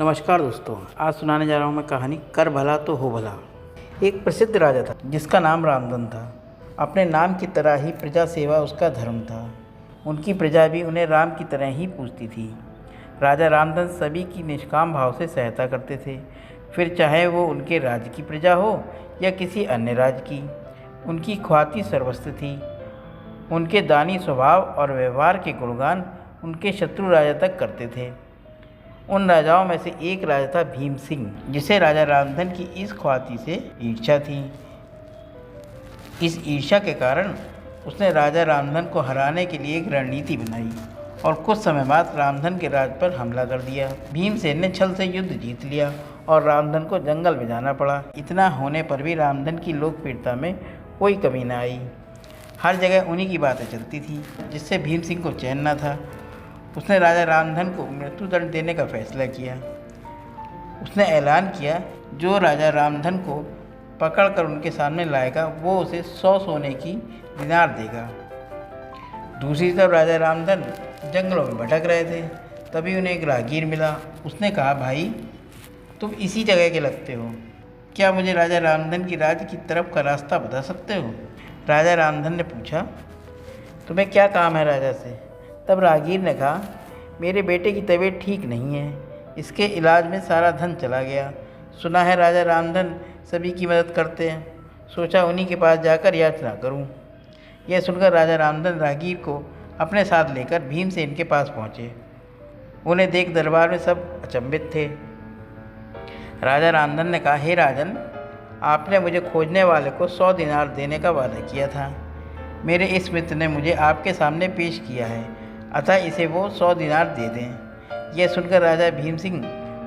नमस्कार दोस्तों, आज सुनाने जा रहा हूँ मैं कहानी कर भला तो हो भला। एक प्रसिद्ध राजा था जिसका नाम रामधन था। अपने नाम की तरह ही प्रजा सेवा उसका धर्म था। उनकी प्रजा भी उन्हें राम की तरह ही पूजती थी। राजा रामधन सभी की निष्काम भाव से सहायता करते थे, फिर चाहे वो उनके राज्य की प्रजा हो या किसी अन्य राज्य की। उनकी ख्याति सर्वस्व थी। उनके दानी स्वभाव और व्यवहार के गुणगान उनके शत्रु राजा तक करते थे। उन राजाओं में से एक राजा था भीम सिंह, जिसे राजा रामधन की इस ख्याति से ईर्ष्या थी। इस ईर्ष्या के कारण उसने राजा रामधन को हराने के लिए एक रणनीति बनाई और कुछ समय बाद रामधन के राज्य पर हमला कर दिया। भीमसेन ने छल से युद्ध जीत लिया और रामधन को जंगल में जाना पड़ा। इतना होने पर भी रामधन की लोकप्रियता में कोई कमी न आई। हर जगह उन्हीं की बातें चलती थी, जिससे भीम सिंह को चैन न था। उसने राजा रामधन को मृत्युदंड देने का फैसला किया। उसने ऐलान किया, जो राजा रामधन को पकड़कर उनके सामने लाएगा वो उसे 100 सोने की दिनार देगा। दूसरी तरफ राजा रामधन जंगलों में भटक रहे थे। तभी उन्हें एक राहगीर मिला। उसने कहा, भाई तुम इसी जगह के लगते हो, क्या मुझे राजा रामधन की राज्य की तरफ का रास्ता बता सकते हो? राजा रामधन ने पूछा, तुम्हें क्या काम है राजा से? तब राहगीर ने कहा, मेरे बेटे की तबीयत ठीक नहीं है, इसके इलाज में सारा धन चला गया। सुना है राजा रामधन सभी की मदद करते हैं, सोचा उन्हीं के पास जाकर याचना करूं। यह सुनकर राजा रामधन राहगीर को अपने साथ लेकर भीमसेन के पास पहुँचे। उन्हें देख दरबार में सब अचंभित थे। राजा रामधन ने कहा, हे राजन, आपने मुझे खोजने वाले को 100 दिनार देने का वादा किया था। मेरे इस मित्र ने मुझे आपके सामने पेश किया है, अतः इसे वो 100 दिनार दे दें। यह सुनकर राजा भीम सिंह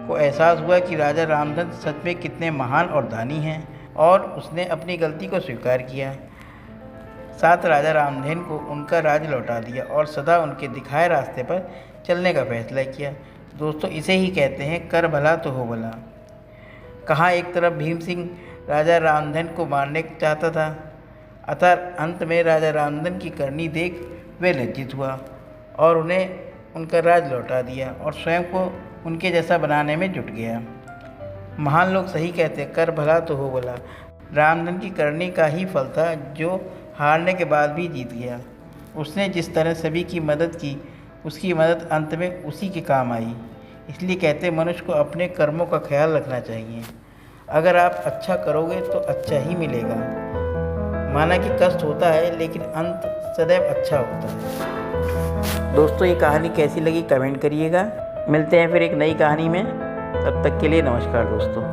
को एहसास हुआ कि राजा रामधन सच में कितने महान और दानी हैं, और उसने अपनी गलती को स्वीकार किया। साथ राजा रामधन को उनका राज लौटा दिया और सदा उनके दिखाए रास्ते पर चलने का फैसला किया। दोस्तों, इसे ही कहते हैं कर भला तो हो भला। कहाँ एक तरफ भीम सिंह राजा रामधन को मारने चाहता था, अतः अंत में राजा रामधन की करनी देख वे लज्जित हुआ और उन्हें उनका राज लौटा दिया और स्वयं को उनके जैसा बनाने में जुट गया। महान लोग सही कहते, कर भला तो हो भला। रामधन की करनी का ही फल था, जो हारने के बाद भी जीत गया। उसने जिस तरह सभी की मदद की, उसकी मदद अंत में उसी के काम आई। इसलिए कहते, मनुष्य को अपने कर्मों का ख्याल रखना चाहिए। अगर आप अच्छा करोगे तो अच्छा ही मिलेगा। माना कि कष्ट होता है, लेकिन अंत सदैव अच्छा होता है। दोस्तों, ये कहानी कैसी लगी कमेंट करिएगा। मिलते हैं फिर एक नई कहानी में। तब तक के लिए नमस्कार दोस्तों।